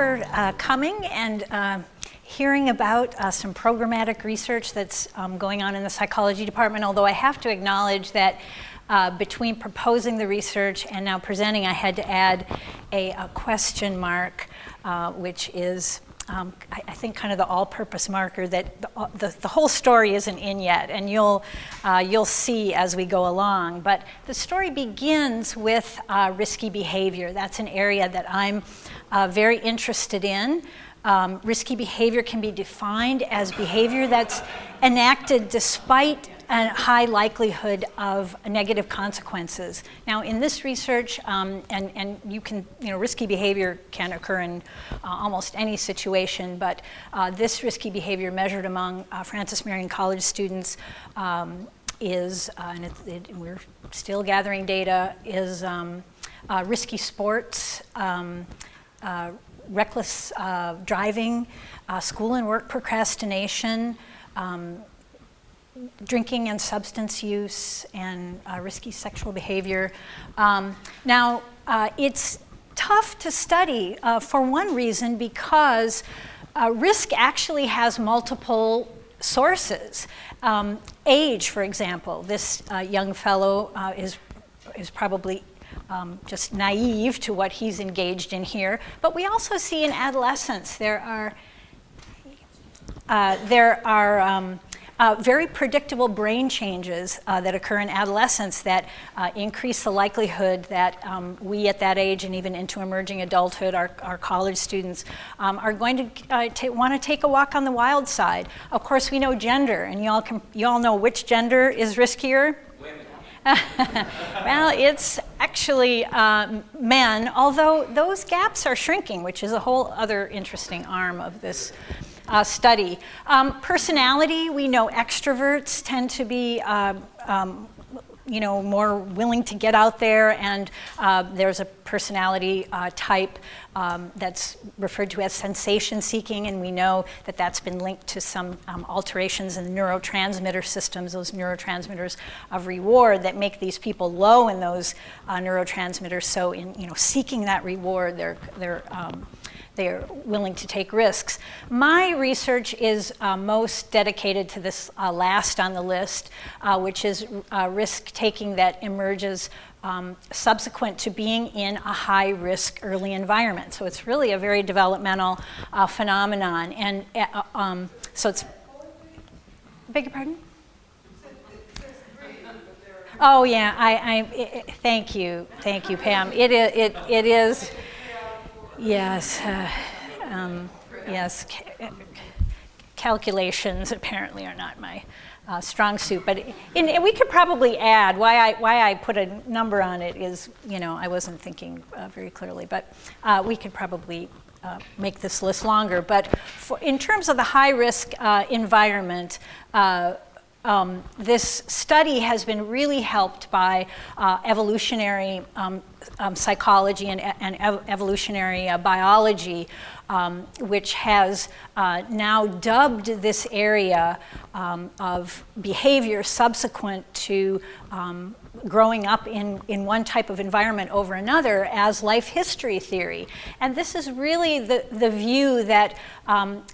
for coming and hearing about some programmatic research that's going on in the psychology department, although I have to acknowledge that between proposing the research and now presenting, I had to add a question mark, which is, I think, kind of the all-purpose marker that the whole story isn't in yet, and you'll see as we go along. But the story begins with risky behavior. That's an area that I'm very interested in. Risky behavior can be defined as behavior that's enacted despite a high likelihood of negative consequences. Now, in this research, and you can, risky behavior can occur in almost any situation, but this risky behavior measured among Francis Marion College students is, and we're still gathering data, is risky sports, reckless driving, school and work procrastination, drinking and substance use, and risky sexual behavior. Now, it's tough to study for one reason, because risk actually has multiple sources. Age, for example. This young fellow is probably just naive to what he's engaged in here. But we also see in adolescence there are very predictable brain changes that occur in adolescence that increase the likelihood that we at that age and even into emerging adulthood, our college students, are going to want to take a walk on the wild side. Of course, we know gender, and you all know which gender is riskier. Well, it's actually men, although those gaps are shrinking, which is a whole other interesting arm of this study. Personality, we know extroverts tend to be more willing to get out there, and there's a personality type that's referred to as sensation seeking, and we know that that's been linked to some alterations in the neurotransmitter systems, those neurotransmitters of reward that make these people low in those neurotransmitters. So in seeking that reward, they're willing to take risks. My research is most dedicated to this last on the list, which is risk-taking that emerges subsequent to being in a high-risk early environment. So it's really a very developmental phenomenon. And so it's, beg your pardon? Oh yeah, thank you, Pam. It is. Yes, yes. Calculations apparently are not my strong suit, but we could probably add why I put a number on it is I wasn't thinking very clearly, but we could probably make this list longer. But in terms of the high risk environment. This study has been really helped by evolutionary psychology and evolutionary biology, which has now dubbed this area of behavior subsequent to growing up in one type of environment over another as life history theory. And this is really the view that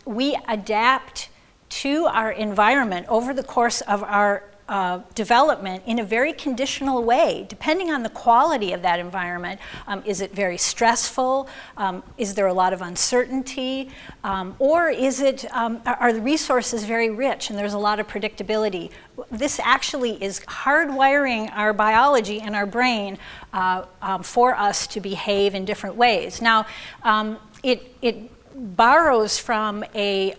we adapt to our environment over the course of our development in a very conditional way, depending on the quality of that environment. Is it very stressful? Is there a lot of uncertainty? Or are the resources very rich and there's a lot of predictability? This actually is hardwiring our biology and our brain for us to behave in different ways. Now, it borrows from a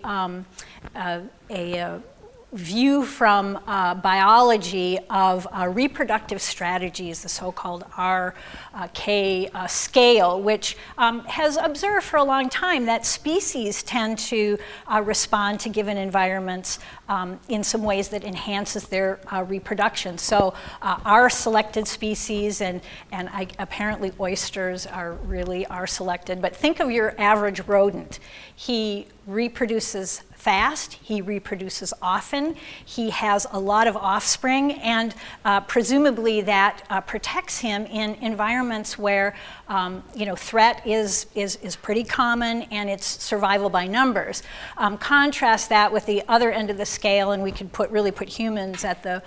view from biology of reproductive strategies, the so-called RK scale, which has observed for a long time that species tend to respond to given environments in some ways that enhances their reproduction. So our selected species, and apparently oysters are selected, but think of your average rodent. He reproduces fast, he reproduces often, he has a lot of offspring, and presumably that protects him in environments where threat is pretty common and it's survival by numbers. Contrast that with the other end of the scale, and we could really put humans at the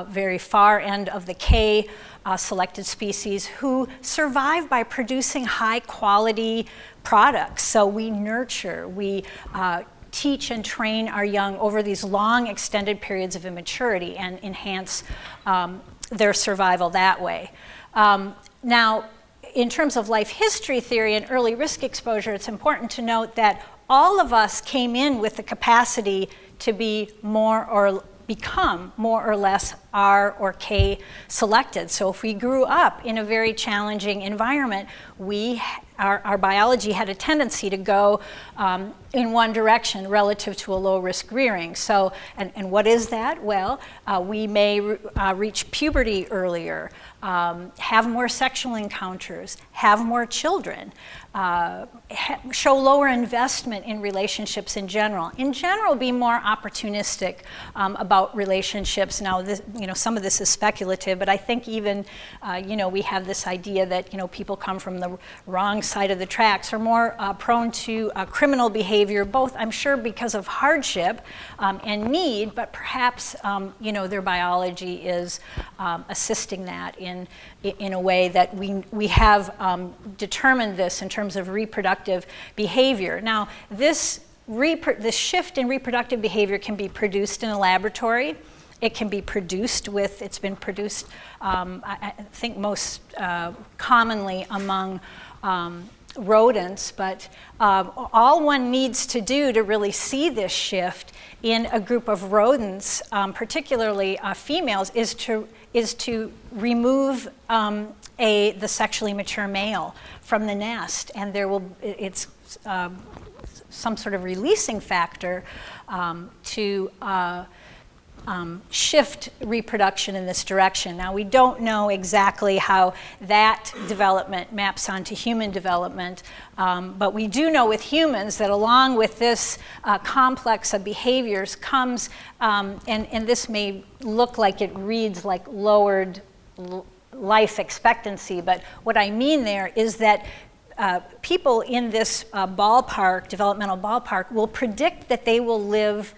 very far end of the K selected species, who survive by producing high quality products. So we nurture, we teach and train our young over these long extended periods of immaturity and enhance their survival that way. Now, in terms of life history theory and early risk exposure, it's important to note that all of us came in with the capacity to be become more or less R or K selected. So if we grew up in a very challenging environment, our biology had a tendency to go in one direction relative to a low risk rearing. So, and what is that? Well, we may reach puberty earlier, have more sexual encounters, have more children, show lower investment in relationships in general. In general, be more opportunistic about relationships. Now, some of this is speculative, but I think even, we have this idea that, people come from the wrong side of the tracks, are more prone to criminal behavior, both, I'm sure, because of hardship and need, but perhaps, their biology is assisting that in a way that we have determined this in terms of reproductive behavior. Now, this shift in reproductive behavior can be produced in a laboratory. It can be produced it's been produced, I think most commonly among rodents, but all one needs to do to really see this shift in a group of rodents, particularly females, is to remove the sexually mature male from the nest, and it's some sort of releasing factor to shift reproduction in this direction. Now, we don't know exactly how that development maps onto human development, but we do know with humans that along with this complex of behaviors comes, and this may look like it reads like lowered life expectancy, but what I mean there is that people in this developmental ballpark, will predict that they will live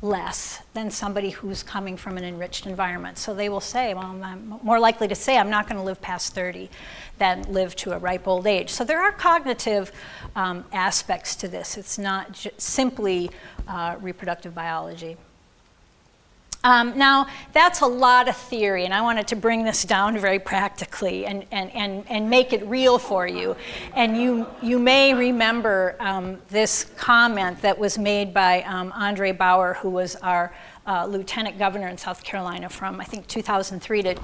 less than somebody who's coming from an enriched environment. So they will say, well, I'm more likely to say I'm not going to live past 30 than live to a ripe old age. So there are cognitive aspects to this. It's not simply reproductive biology. Now, that's a lot of theory, and I wanted to bring this down very practically and make it real for you. And you may remember this comment that was made by Andre Bauer, who was our lieutenant governor in South Carolina from, I think, 2003 to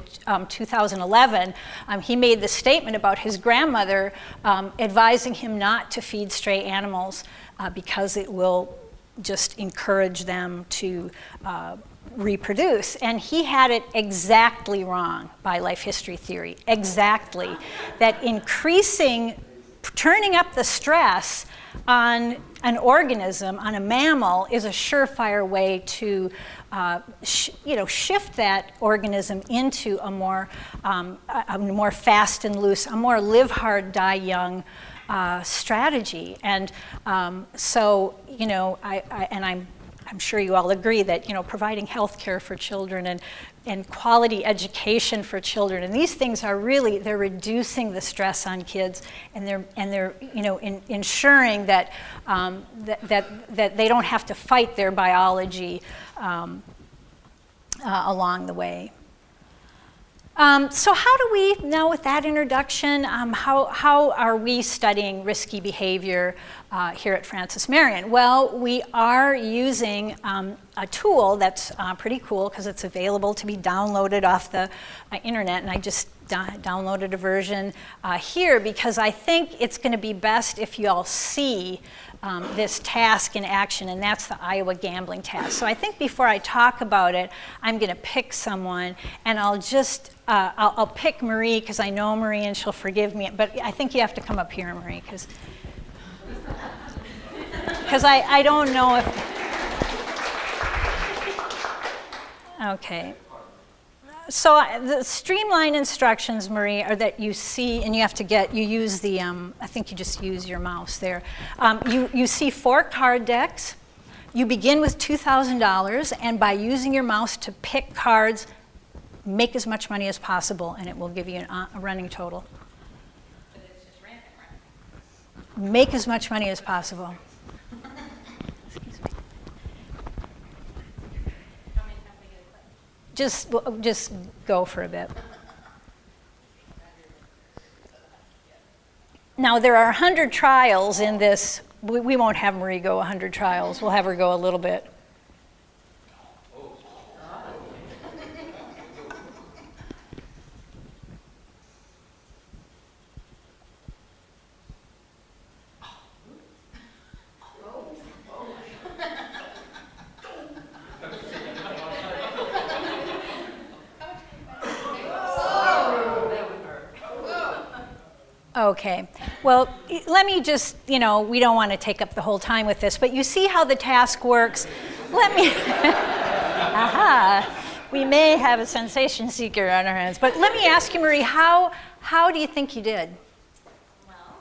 2011. He made the statement about his grandmother advising him not to feed stray animals because it will just encourage them to reproduce. And he had it exactly wrong by life history theory, exactly. That turning up the stress on an organism, on a mammal, is a surefire way to shift that organism into a more fast and loose, a more live hard, die young strategy. And I'm sure you all agree that providing health care for children and quality education for children, and these things are really, they're reducing the stress on kids, and they're ensuring that that they don't have to fight their biology along the way. So how do we, now with that introduction, how are we studying risky behavior here at Francis Marion? Well, we are using a tool that's pretty cool because it's available to be downloaded off the internet, and I just downloaded a version here because I think it's going to be best if you all see this task in action, and that's the Iowa gambling task. So I think before I talk about it, I'm going to pick someone, and I'll just I'll pick Marie because I know Marie and she'll forgive me. But I think you have to come up here, Marie, because I don't know if. Okay. So the streamline instructions, Marie, are that you see, and you use the, I think you just use your mouse there. You see 4 card decks. You begin with $2,000, and by using your mouse to pick cards, make as much money as possible, and it will give you a running total. But it's just random, right? Make as much money as possible. Just go for a bit. Now, there are 100 trials in this. We won't have Marie go 100 trials. We'll have her go a little bit. Okay, well, let me just, we don't want to take up the whole time with this, but you see how the task works. Let me, we may have a sensation seeker on our hands, but let me ask you, Marie, how do you think you did? Well,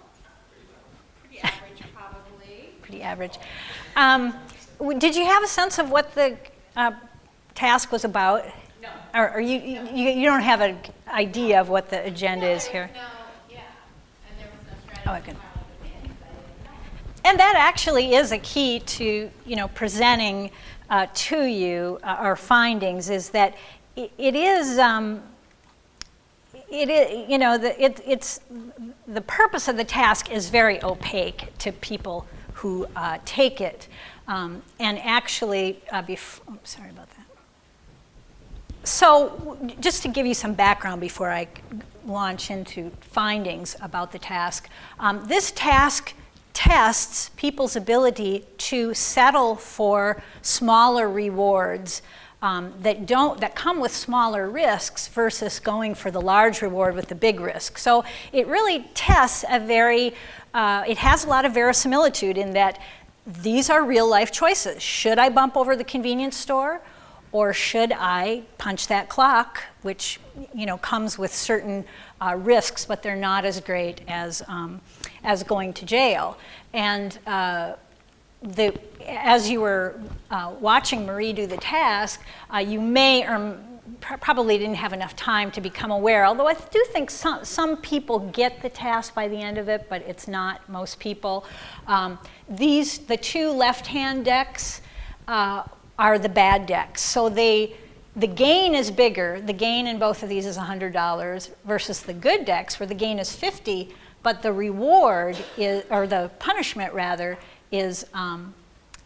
pretty average, probably. Pretty average. Did you have a sense of what the task was about? No. Or you don't have an idea of what the agenda is here? No. Oh, good. And that actually is a key to, presenting to you our findings, is that it's the purpose of the task is very opaque to people who take it, and actually, sorry about that. So, just to give you some background before I launch into findings about the task. This task tests people's ability to settle for smaller rewards that come with smaller risks versus going for the large reward with the big risk. So it really tests it has a lot of verisimilitude in that these are real life choices. Should I bump over the convenience store? Or should I punch that clock, which comes with certain risks, but they're not as great as going to jail. And as you were watching Marie do the task, you may or probably didn't have enough time to become aware. Although I do think some people get the task by the end of it, but it's not most people. The 2 left-hand decks. Are the bad decks. So the gain is bigger. The gain in both of these is $100 versus the good decks where the gain is $50, but the reward or the punishment rather, is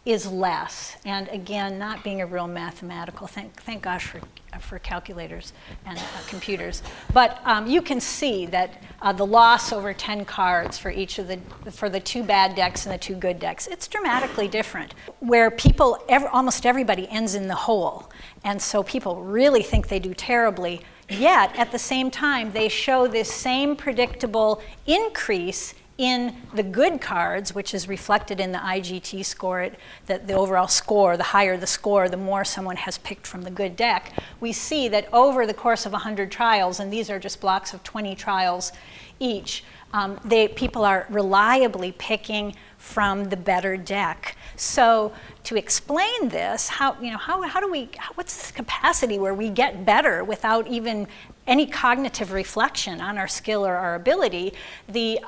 less. And again, not being a real mathematical, thank gosh for calculators and computers. But you can see that the loss over 10 cards for for the 2 bad decks and the 2 good decks, it's dramatically different. Where almost everybody ends in the hole. And so people really think they do terribly, yet at the same time, they show this same predictable increase in the good cards, which is reflected in the IGT score, the overall score. The higher the score, the more someone has picked from the good deck. We see that over the course of 100 trials, and these are just blocks of 20 trials each, people are reliably picking from the better deck. So to explain this, what's this capacity where we get better without even any cognitive reflection on our skill or our ability? The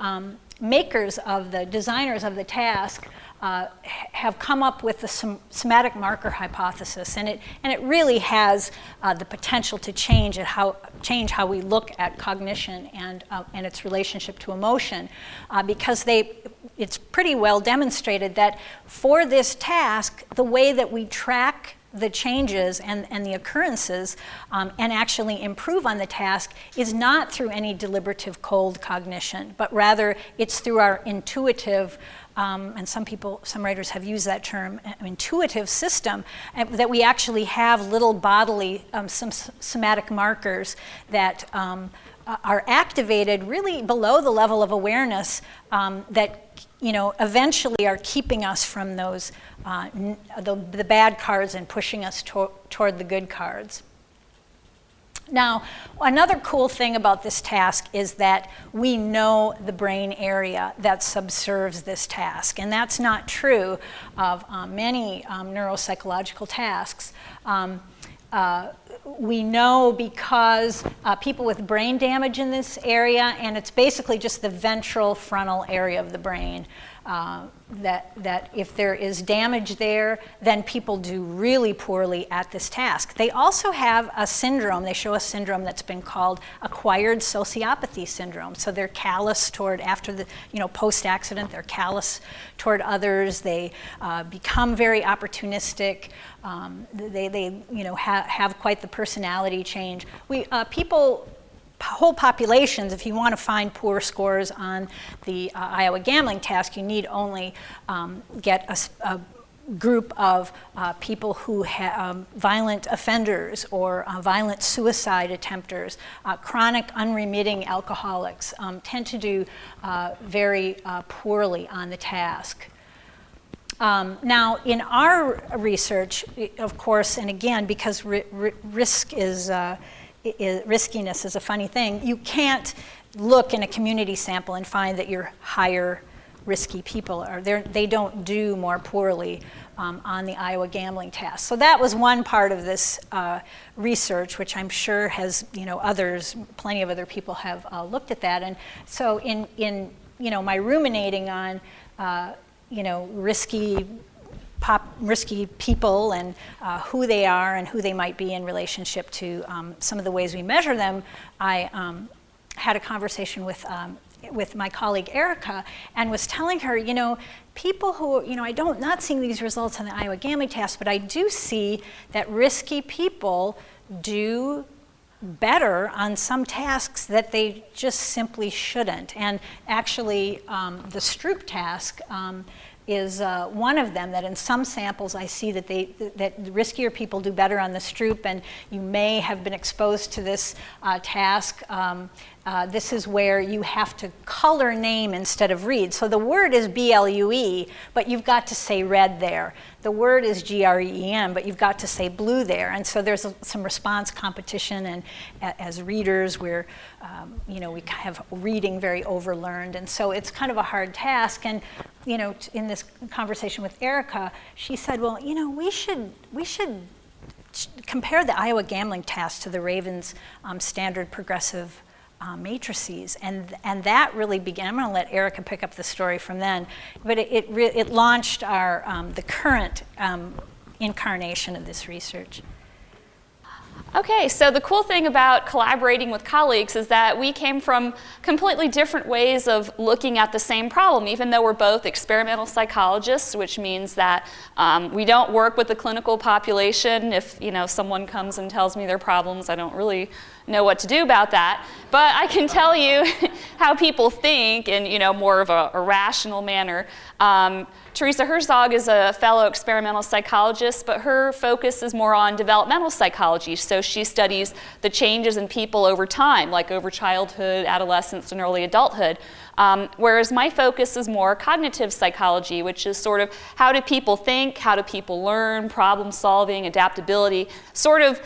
designers of the task have come up with the somatic marker hypothesis, and it really has the potential to change how we look at cognition and its relationship to emotion, because it's pretty well demonstrated that for this task, the way that we track the changes and the occurrences and actually improve on the task is not through any deliberative cold cognition, but rather it's through our intuitive, and some writers have used that term, intuitive system, that we actually have little bodily, some somatic markers that are activated really below the level of awareness that eventually are keeping us from those, the bad cards and pushing us toward the good cards. Now, another cool thing about this task is that we know the brain area that subserves this task, and that's not true of many neuropsychological tasks. We know because people with brain damage in this area, and it's basically just the ventral frontal area of the brain, that if there is damage there, then people do really poorly at this task. They also have a syndrome. They show a syndrome that's been called acquired sociopathy syndrome. So they're callous toward, after the, post-accident, they're callous toward others. They become very opportunistic. They have quite the personality change. Whole populations, if you want to find poor scores on the Iowa gambling task, you need only get a group of people who have violent offenders or violent suicide attempters. Chronic unremitting alcoholics tend to do very poorly on the task. Now, in our research, of course, and again, because riskiness is a funny thing, you can't look in a community sample and find that your higher risky people they don't do more poorly on the Iowa gambling task. So that was one part of this research, which I'm sure has, plenty of other people have looked at that. And so in my ruminating on, risky people and who they are and who they might be in relationship to some of the ways we measure them, I had a conversation with my colleague Erica and was telling her, people who, not seeing these results on the Iowa gambling task, but I do see that risky people do better on some tasks that they just simply shouldn't. And actually, the Stroop task is one of them, that in some samples I see that that riskier people do better on the Stroop, and you may have been exposed to this task. This is where you have to color name instead of read. So the word is BLUE, but you've got to say red there. The word is GREEN, but you've got to say blue there. And so there's some response competition, and as readers, we have reading very overlearned, and so it's kind of a hard task. And in this conversation with Erica, she said, well, we should compare the Iowa gambling task to the Ravens standard progressive matrices, and that really began. I'm going to let Erica pick up the story from then, but it launched the current incarnation of this research. Okay, so the cool thing about collaborating with colleagues is that we came from completely different ways of looking at the same problem, even though we're both experimental psychologists, which means that we don't work with the clinical population. If someone comes and tells me their problems, I don't really know what to do about that. But I can tell you how people think in more of a rational manner. Teresa Herzog is a fellow experimental psychologist, but her focus is more on developmental psychology. So she studies the changes in people over time, like over childhood, adolescence, and early adulthood. Whereas my focus is more cognitive psychology, which is sort of how do people think, how do people learn, problem solving, adaptability, sort of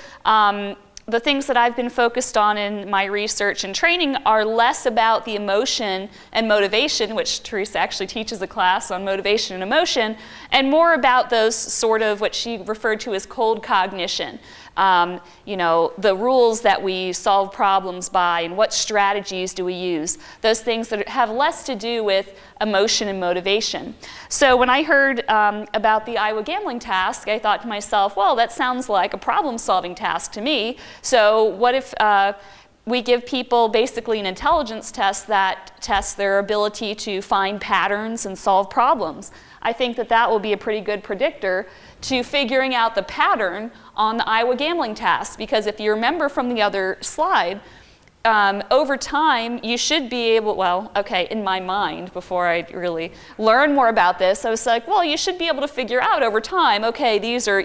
the things that I've been focused on in my research and training are less about the emotion and motivation, which Teresa actually teaches a class on motivation and emotion, and more about those sort of what she referred to as cold cognition. The rules that we solve problems by and what strategies do we use, those things that have less to do with emotion and motivation. So when I heard about the Iowa gambling task, I thought to myself, well, that sounds like a problem-solving task to me. So what if we give people basically an intelligence test that tests their ability to find patterns and solve problems? I think that will be a pretty good predictor to figuring out the pattern on the Iowa gambling task, because if you remember from the other slide, over time, you should be able, in my mind, before I really learned more about this, I was like, well, you should be able to figure out over time, okay, these are,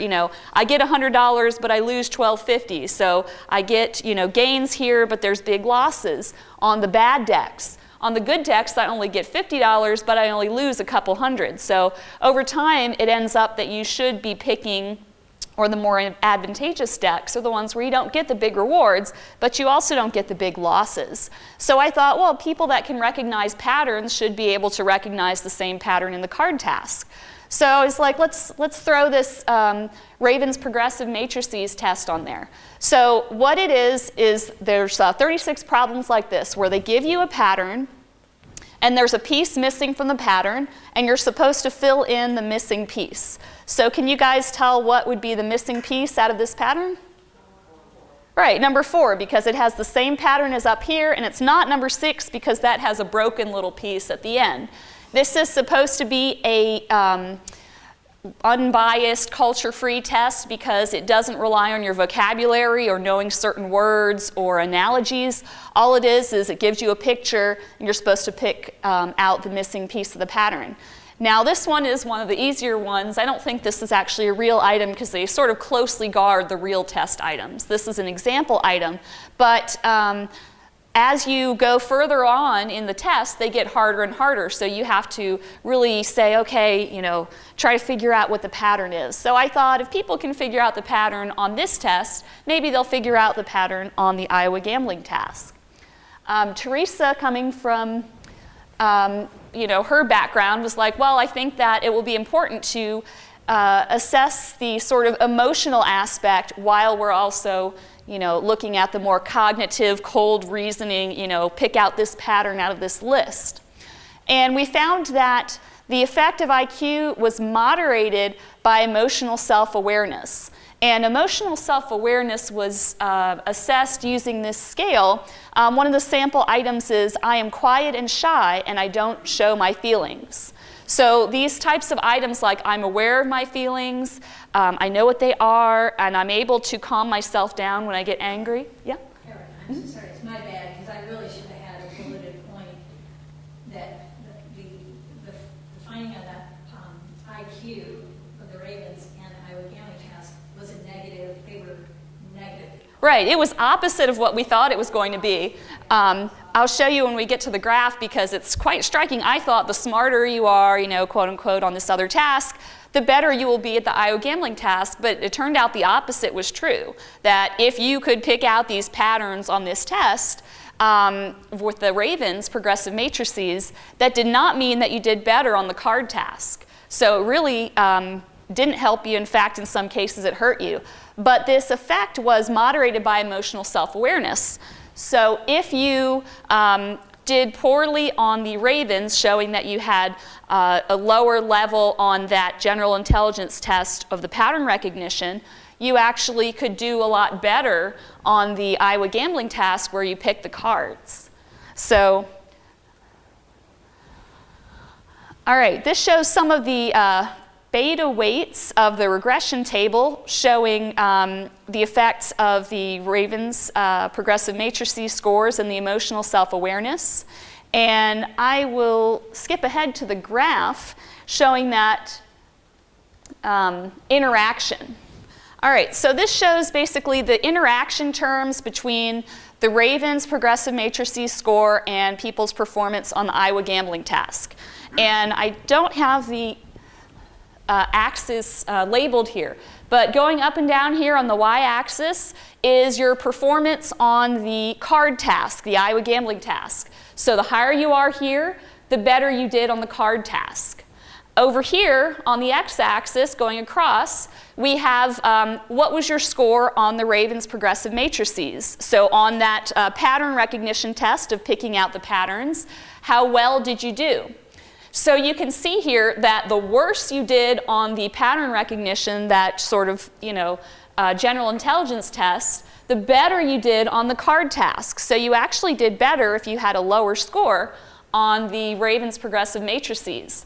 I get $100, but I lose $12.50. So I get, gains here, but there's big losses on the bad decks. On the good text, I only get $50, but I only lose a couple hundred. So over time, it ends up that you should be picking, or the more advantageous decks are the ones where you don't get the big rewards, but you also don't get the big losses. So I thought, well, people that can recognize patterns should be able to recognize the same pattern in the card task. So I was like, let's throw this Raven's progressive matrices test on there. So what it is there's 36 problems like this where they give you a pattern and there's a piece missing from the pattern and you're supposed to fill in the missing piece. So can you guys tell what would be the missing piece out of this pattern? Right, number 4, because it has the same pattern as up here, and it's not number 6 because that has a broken little piece at the end. This is supposed to be a unbiased, culture-free test because it doesn't rely on your vocabulary or knowing certain words or analogies. All it is it gives you a picture and you're supposed to pick out the missing piece of the pattern. Now this one is one of the easier ones. I don't think this is actually a real item because they sort of closely guard the real test items. This is an example item, but as you go further on in the test, they get harder and harder. So you have to really say, okay, try to figure out what the pattern is. So I thought if people can figure out the pattern on this test, maybe they'll figure out the pattern on the Iowa gambling task. Teresa, coming from her background, was like, well, I think that it will be important to assess the sort of emotional aspect while we're also looking at the more cognitive, cold reasoning, pick out this pattern out of this list. And we found that the effect of IQ was moderated by emotional self-awareness. And emotional self-awareness was assessed using this scale. One of the sample items is, I am quiet and shy and I don't show my feelings. So these types of items like I'm aware of my feelings, I know what they are, and I'm able to calm myself down when I get angry. Yeah? Karen, I'm so sorry, it's my bad, because I really should have had a bulleted point that the finding of that IQ of the Ravens and the Iowa gambling task was a negative. They were negative. Right, it was opposite of what we thought it was going to be. I'll show you when we get to the graph because it's quite striking. I thought the smarter you are, quote unquote, on this other task, the better you will be at the Iowa gambling task, but it turned out the opposite was true, that if you could pick out these patterns on this test with the Ravens progressive matrices, that did not mean that you did better on the card task. So it really didn't help you. In fact, in some cases it hurt you. But this effect was moderated by emotional self-awareness. So if you did poorly on the Ravens, showing that you had a lower level on that general intelligence test of the pattern recognition, you actually could do a lot better on the Iowa gambling task where you pick the cards. So, all right, this shows some of the beta weights of the regression table showing the effects of the Ravens progressive matrices scores and the emotional self-awareness. And I will skip ahead to the graph showing that interaction. All right, so this shows basically the interaction terms between the Ravens progressive matrices score and people's performance on the Iowa gambling task. And I don't have the axis labeled here, but going up and down here on the y-axis is your performance on the card task, the Iowa gambling task. So the higher you are here, the better you did on the card task. Over here on the x-axis going across, we have what was your score on the Ravens progressive matrices. So on that pattern recognition test of picking out the patterns, how well did you do? So you can see here that the worse you did on the pattern recognition, that sort of, general intelligence test, the better you did on the card task. So you actually did better if you had a lower score on the Ravens progressive matrices.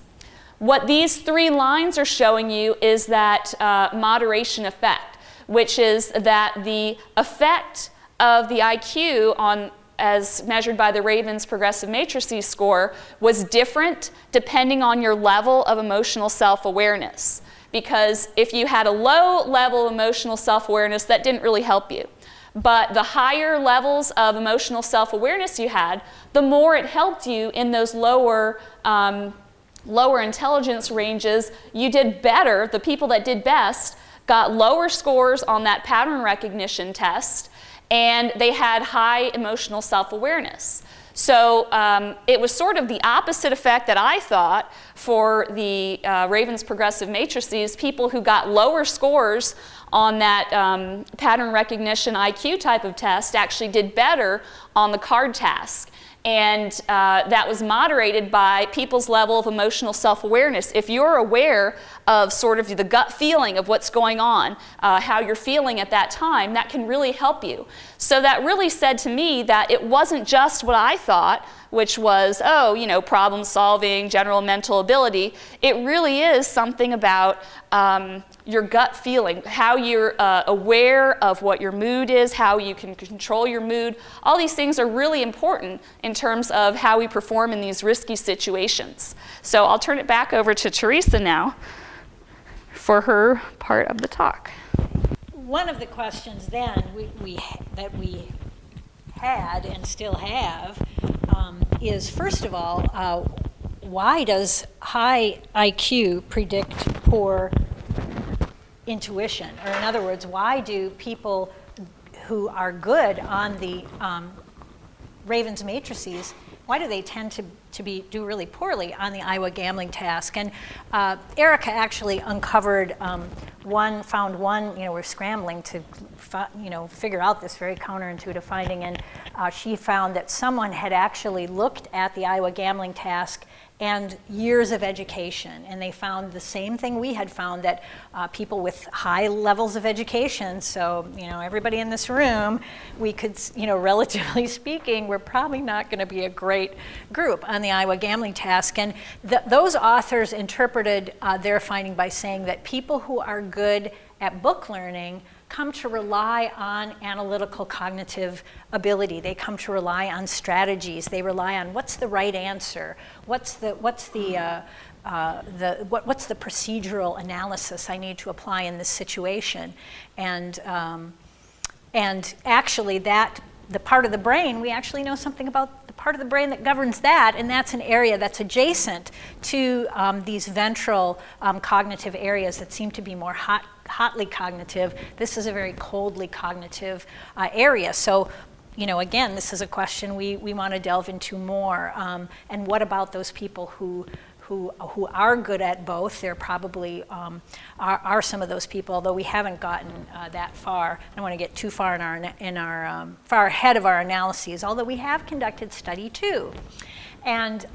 What these 3 lines are showing you is that moderation effect, which is that the effect of the IQ on as measured by the Ravens progressive matrices score was different depending on your level of emotional self-awareness. Because if you had a low level of emotional self-awareness, that didn't really help you. but the higher levels of emotional self-awareness you had, the more it helped you in those lower intelligence ranges. You did better. The people that did best got lower scores on that pattern recognition test, and they had high emotional self-awareness. So it was sort of the opposite effect that I thought for the Raven's progressive matrices. People who got lower scores on that pattern recognition IQ type of test actually did better on the card task. And that was moderated by people's level of emotional self-awareness. If you're aware of sort of the gut feeling of what's going on, how you're feeling at that time, that can really help you. So that really said to me that it wasn't just what I thought, which was, oh, you know, problem solving, general mental ability. It really is something about your gut feeling, how you're aware of what your mood is, how you can control your mood. All these things are really important in terms of how we perform in these risky situations. So I'll turn it back over to Teresa now for her part of the talk. One of the questions then that we had and still have is, first of all, why does high IQ predict poor intuition? Or in other words, why do people who are good on the Raven's matrices, why do they tend to do really poorly on the Iowa gambling task? And Erica actually uncovered found one, we're scrambling to figure out this very counterintuitive finding, and she found that someone had actually looked at the Iowa gambling task and years of education, and they found the same thing we had found, that people with high levels of education, so everybody in this room, we could, relatively speaking, we're probably not going to be a great group on the Iowa gambling task. And those authors interpreted their finding by saying that people who are good at book learning come to rely on analytical cognitive ability. They come to rely on strategies. They rely on what's the right answer, what's the procedural analysis I need to apply in this situation, and actually the part of the brain, we actually know something about the part of the brain that governs that, and that's an area that's adjacent to these ventral cognitive areas that seem to be more hotly cognitive. This is a very coldly cognitive area. So, again, this is a question we want to delve into more. And what about those people who are good at both? There probably are some of those people, although we haven't gotten that far. I don't want to get too far far ahead of our analyses, although we have conducted study 2. And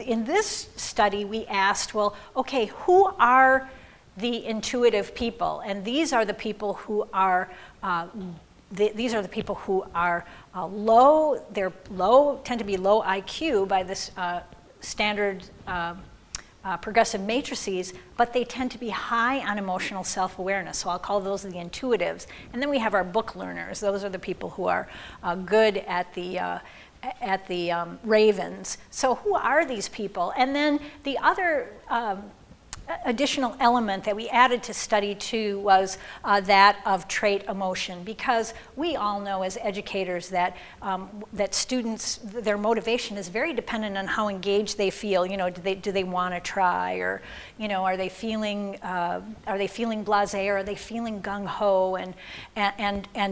in this study, we asked, well, okay, who are the intuitive people? And these are the people who are low. They're low, tend to be low IQ by this standard progressive matrices, but they tend to be high on emotional self-awareness. So I'll call those the intuitives. And then we have our book learners. Those are the people who are good at the Ravens. So who are these people? And then the other additional element that we added to study 2 was that of trait emotion, because we all know as educators that that students, their motivation is very dependent on how engaged they feel. Do they want to try, or are they feeling blasé, or are they feeling gung ho, and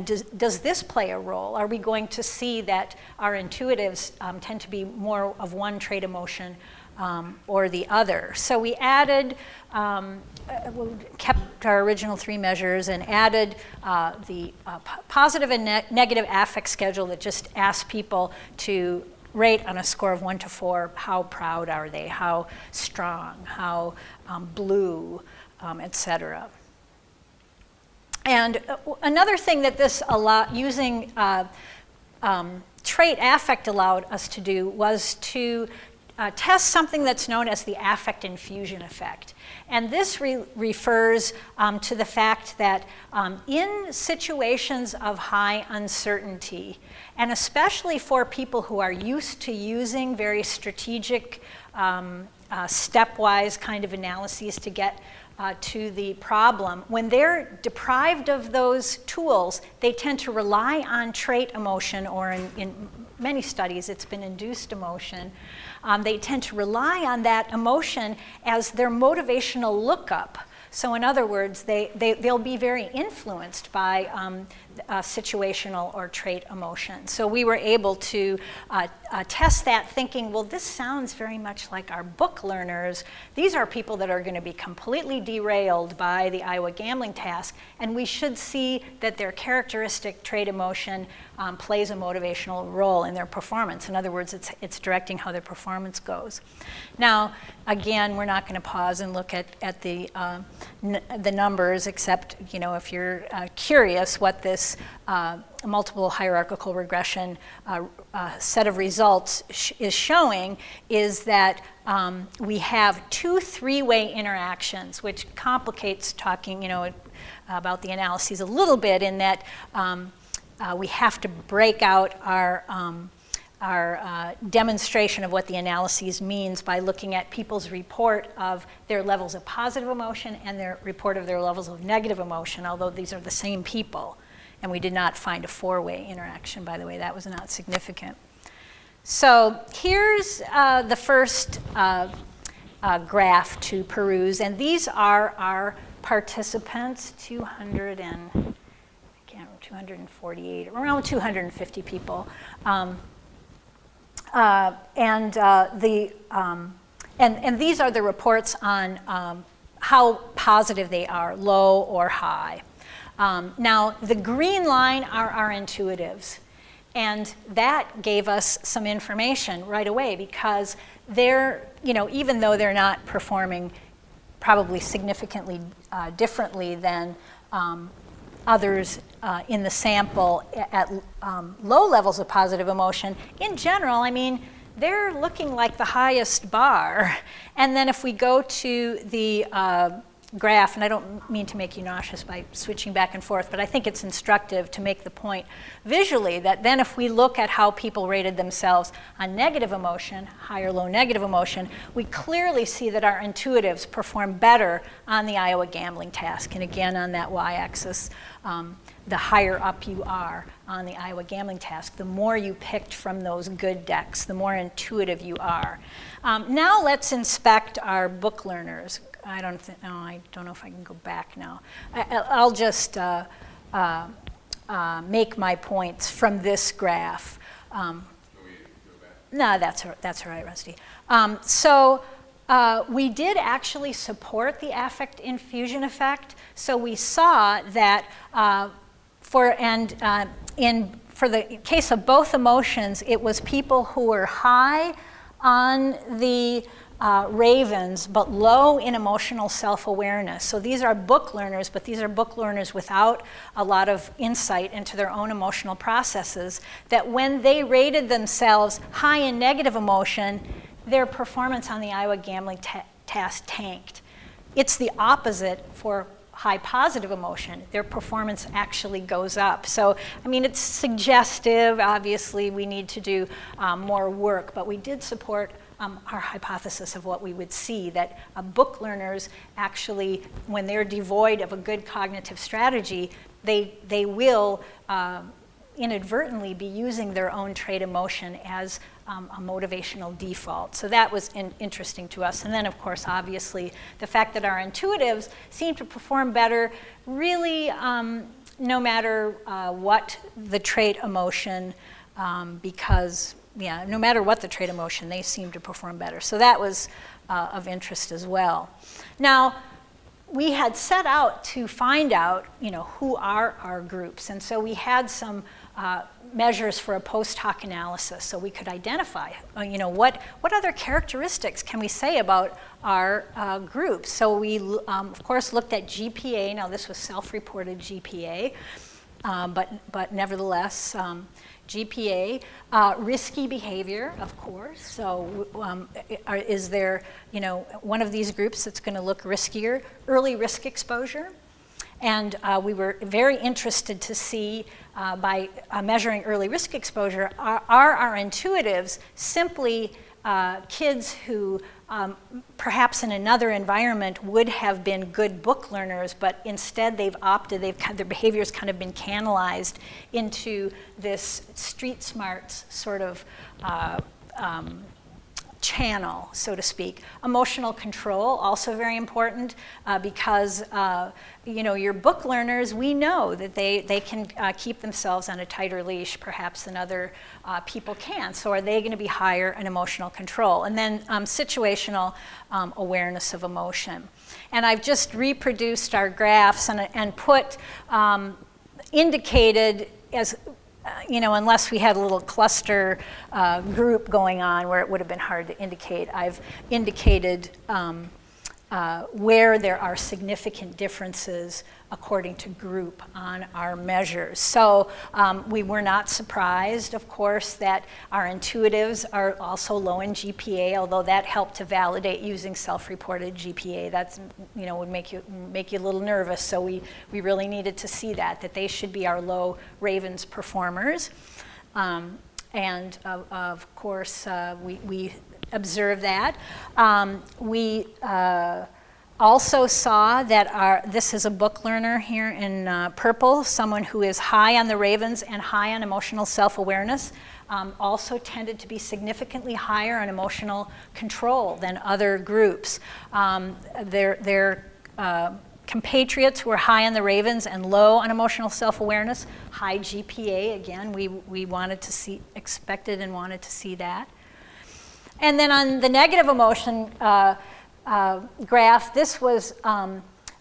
does this play a role? Are we going to see that our intuitives tend to be more of one trait emotion or the other? So we added, kept our original 3 measures and added the positive and negative affect schedule that just asks people to rate on a score of 1 to 4, how proud are they, how strong, how blue, etc. And another thing that this using trait affect allowed us to do was to test something that's known as the affect infusion effect. And this refers to the fact that in situations of high uncertainty, and especially for people who are used to using very strategic, stepwise kind of analyses to get to the problem. When they're deprived of those tools, they tend to rely on trait emotion, or in many studies it's been induced emotion. They tend to rely on that emotion as their motivational lookup. So in other words, they'll be very influenced by situational or trait emotion. So we were able to test that, thinking, well, this sounds very much like our book learners. These are people that are going to be completely derailed by the Iowa gambling task, and we should see that their characteristic trait emotion plays a motivational role in their performance. In other words, it's directing how their performance goes. Now, again, we're not going to pause and look at the numbers, except, you know, if you're curious what this multiple hierarchical regression set of results is showing is that we have 2 3-way interactions, which complicates talking, you know, about the analyses a little bit, in that we have to break out our demonstration of what the analyses means by looking at people's report of their levels of positive emotion and their report of their levels of negative emotion, although these are the same people. And we did not find a 4-way interaction, by the way. That was not significant. So here's the first graph to peruse, and these are our participants, 248, around 250 people. And these are the reports on how positive they are, low or high. Now, the green line are our intuitives, and that gave us some information right away, because they're, you know, even though they're not performing probably significantly differently than others in the sample at low levels of positive emotion, in general, I mean, they're looking like the highest bar. And then if we go to the graph, and I don't mean to make you nauseous by switching back and forth, but I think it's instructive to make the point visually that then if we look at how people rated themselves on negative emotion, high or low negative emotion, we clearly see that our intuitives perform better on the Iowa gambling task. And again, on that y-axis, the higher up you are on the Iowa gambling task, the more you picked from those good decks, the more intuitive you are. Now let's inspect our book learners. I don't know if I can go back now. I'll just make my points from this graph. No, that's all right, Rusty. We did actually support the affect infusion effect. So we saw that for the case of both emotions, it was people who were high on the ravens, but low in emotional self-awareness. So these are book learners, but these are book learners without a lot of insight into their own emotional processes, that when they rated themselves high in negative emotion, their performance on the Iowa gambling task tanked. It's the opposite for high positive emotion. Their performance actually goes up. So, I mean, it's suggestive. Obviously, we need to do more work, but we did support our hypothesis of what we would see, that book learners actually, when they're devoid of a good cognitive strategy, they will inadvertently be using their own trait emotion as a motivational default. So that was interesting to us. And then, of course, obviously, the fact that our intuitives seem to perform better really no matter what the trait emotion, because no matter what the trait emotion, they seem to perform better. So that was of interest as well. Now, we had set out to find out, who are our groups. And so we had some measures for a post hoc analysis, so we could identify, what other characteristics can we say about our groups. So we, of course, looked at GPA. Now, this was self-reported GPA, but nevertheless, GPA, risky behavior, of course. So is there, one of these groups that's going to look riskier? Early risk exposure. And we were very interested to see by measuring early risk exposure, are our intuitives simply kids who perhaps in another environment would have been good book learners, but instead their behavior's kind of been canalized into this street smarts sort of channel, so to speak. Emotional control, also very important, because your book learners, we know that they can keep themselves on a tighter leash perhaps than other people can. So are they going to be higher in emotional control? And then situational awareness of emotion. And I've just reproduced our graphs and put indicated as unless we had a little cluster group going on where it would have been hard to indicate, I've indicated where there are significant differences according to group on our measures. So we were not surprised, of course, that our intuitives are also low in GPA, although that helped to validate using self-reported GPA. That's, would make you a little nervous, so we really needed to see that they should be our low Ravens performers. And of course, we observed that. We also saw that this is a book learner here in purple, someone who is high on the Ravens and high on emotional self-awareness, also tended to be significantly higher on emotional control than other groups. Their compatriots who were high on the Ravens and low on emotional self-awareness, high GPA, again, we wanted to see, expected and wanted to see that. And then on the negative emotion graph, this was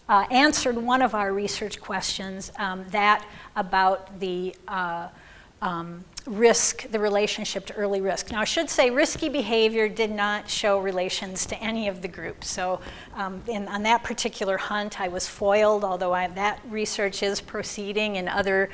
answered one of our research questions, that about the risk, the relationship to early risk. Now I should say risky behavior did not show relations to any of the groups. So on that particular hunt I was foiled, although that research is proceeding in other,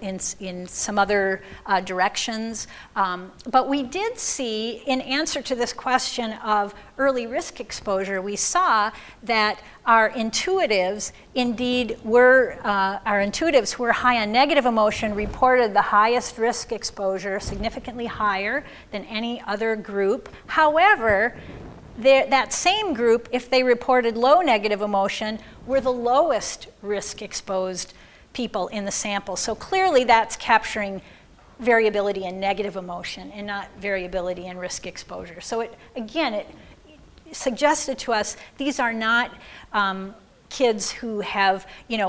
in some other directions. But we did see, in answer to this question of early risk exposure, we saw that our intuitives indeed were, our intuitives who were high on negative emotion reported the highest risk exposure, significantly higher than any other group. However, that same group, if they reported low negative emotion, were the lowest risk exposed people in the sample. So clearly that's capturing variability in negative emotion and not variability in risk exposure. So it suggested to us these are not kids who have,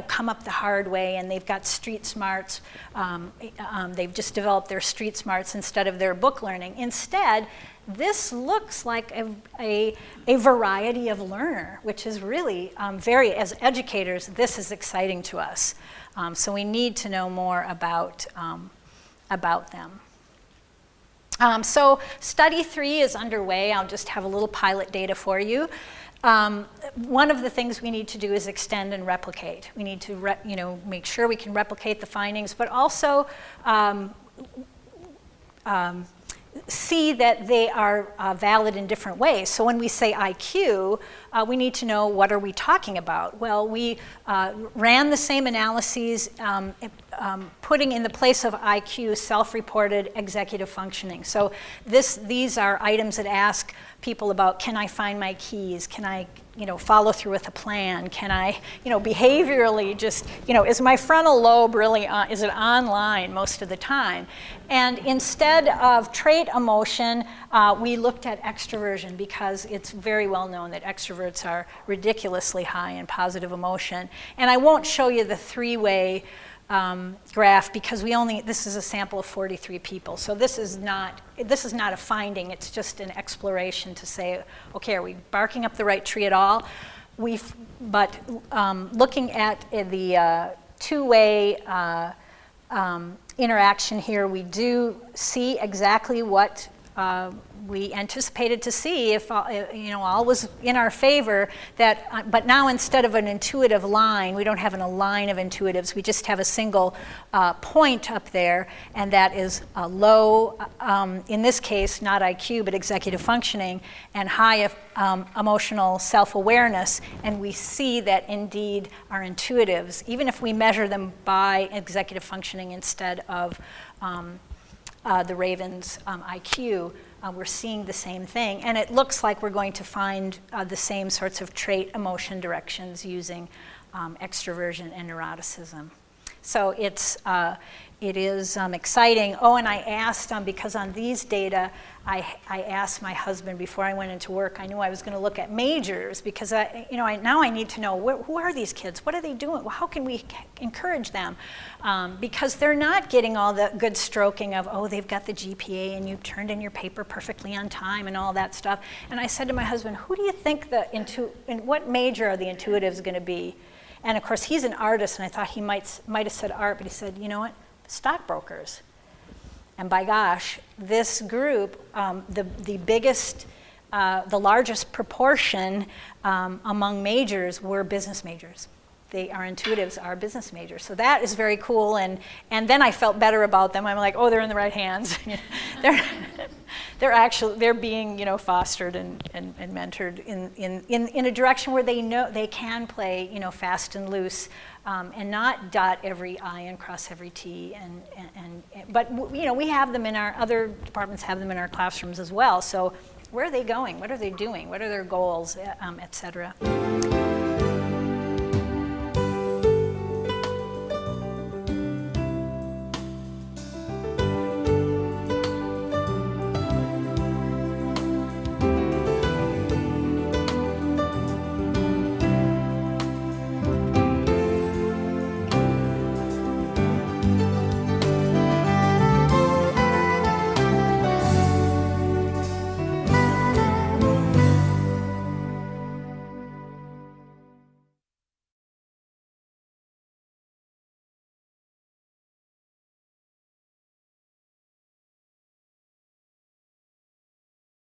come up the hard way and they've got street smarts. They've just developed their street smarts instead of their book learning. Instead, this looks like a variety of learner, which is really as educators, this is exciting to us. So we need to know more about them. So study 3 is underway. I'll just have a little pilot data for you. One of the things we need to do is extend and replicate. We need to make sure we can replicate the findings, but also see that they are valid in different ways. So when we say IQ, we need to know what are we talking about. Well, we ran the same analyses, putting in the place of IQ self-reported executive functioning. So these are items that ask people about, can I find my keys? Can I follow through with a plan? Can I behaviorally just, is my frontal lobe really is it online most of the time? And instead of trait emotion, we looked at extroversion because it's very well known that extroverts are ridiculously high in positive emotion. And I won't show you the 3-way graph because this is a sample of 43 people. So this is not a finding, it's just an exploration to say, okay, are we barking up the right tree at all? But looking at the 2-way interaction here, we do see exactly what we anticipated to see if all was in our favor. But now instead of an intuitive line, we don't have a line of intuitives. We just have a single point up there, and that is low. In this case, not IQ, but executive functioning, and high emotional self-awareness. And we see that indeed our intuitives, even if we measure them by executive functioning instead of the Ravens' IQ, we're seeing the same thing. And it looks like we're going to find the same sorts of trait emotion directions using extroversion and neuroticism. So it is exciting. Oh, and I asked, because on these data, I asked my husband before I went into work, I knew I was going to look at majors, because now I need to know, who are these kids? What are they doing? Well, how can we encourage them? Because they're not getting all the good stroking of, oh, they've got the GPA and you've turned in your paper perfectly on time and all that stuff. And I said to my husband, who do you think in what major are the intuitives going to be? And of course, he's an artist, and I thought he might have said art, but he said, you know what? Stockbrokers. And by gosh, this group, the biggest, the largest proportion among majors were business majors. Our intuitives are business majors. So that is very cool. And then I felt better about them. I'm like, oh, they're in the right hands. They're being, fostered and mentored in a direction where they know they can play, fast and loose, and not dot every I and cross every T. But we have them in our other departments, have them in our classrooms as well. So where are they going? What are they doing? What are their goals, et cetera?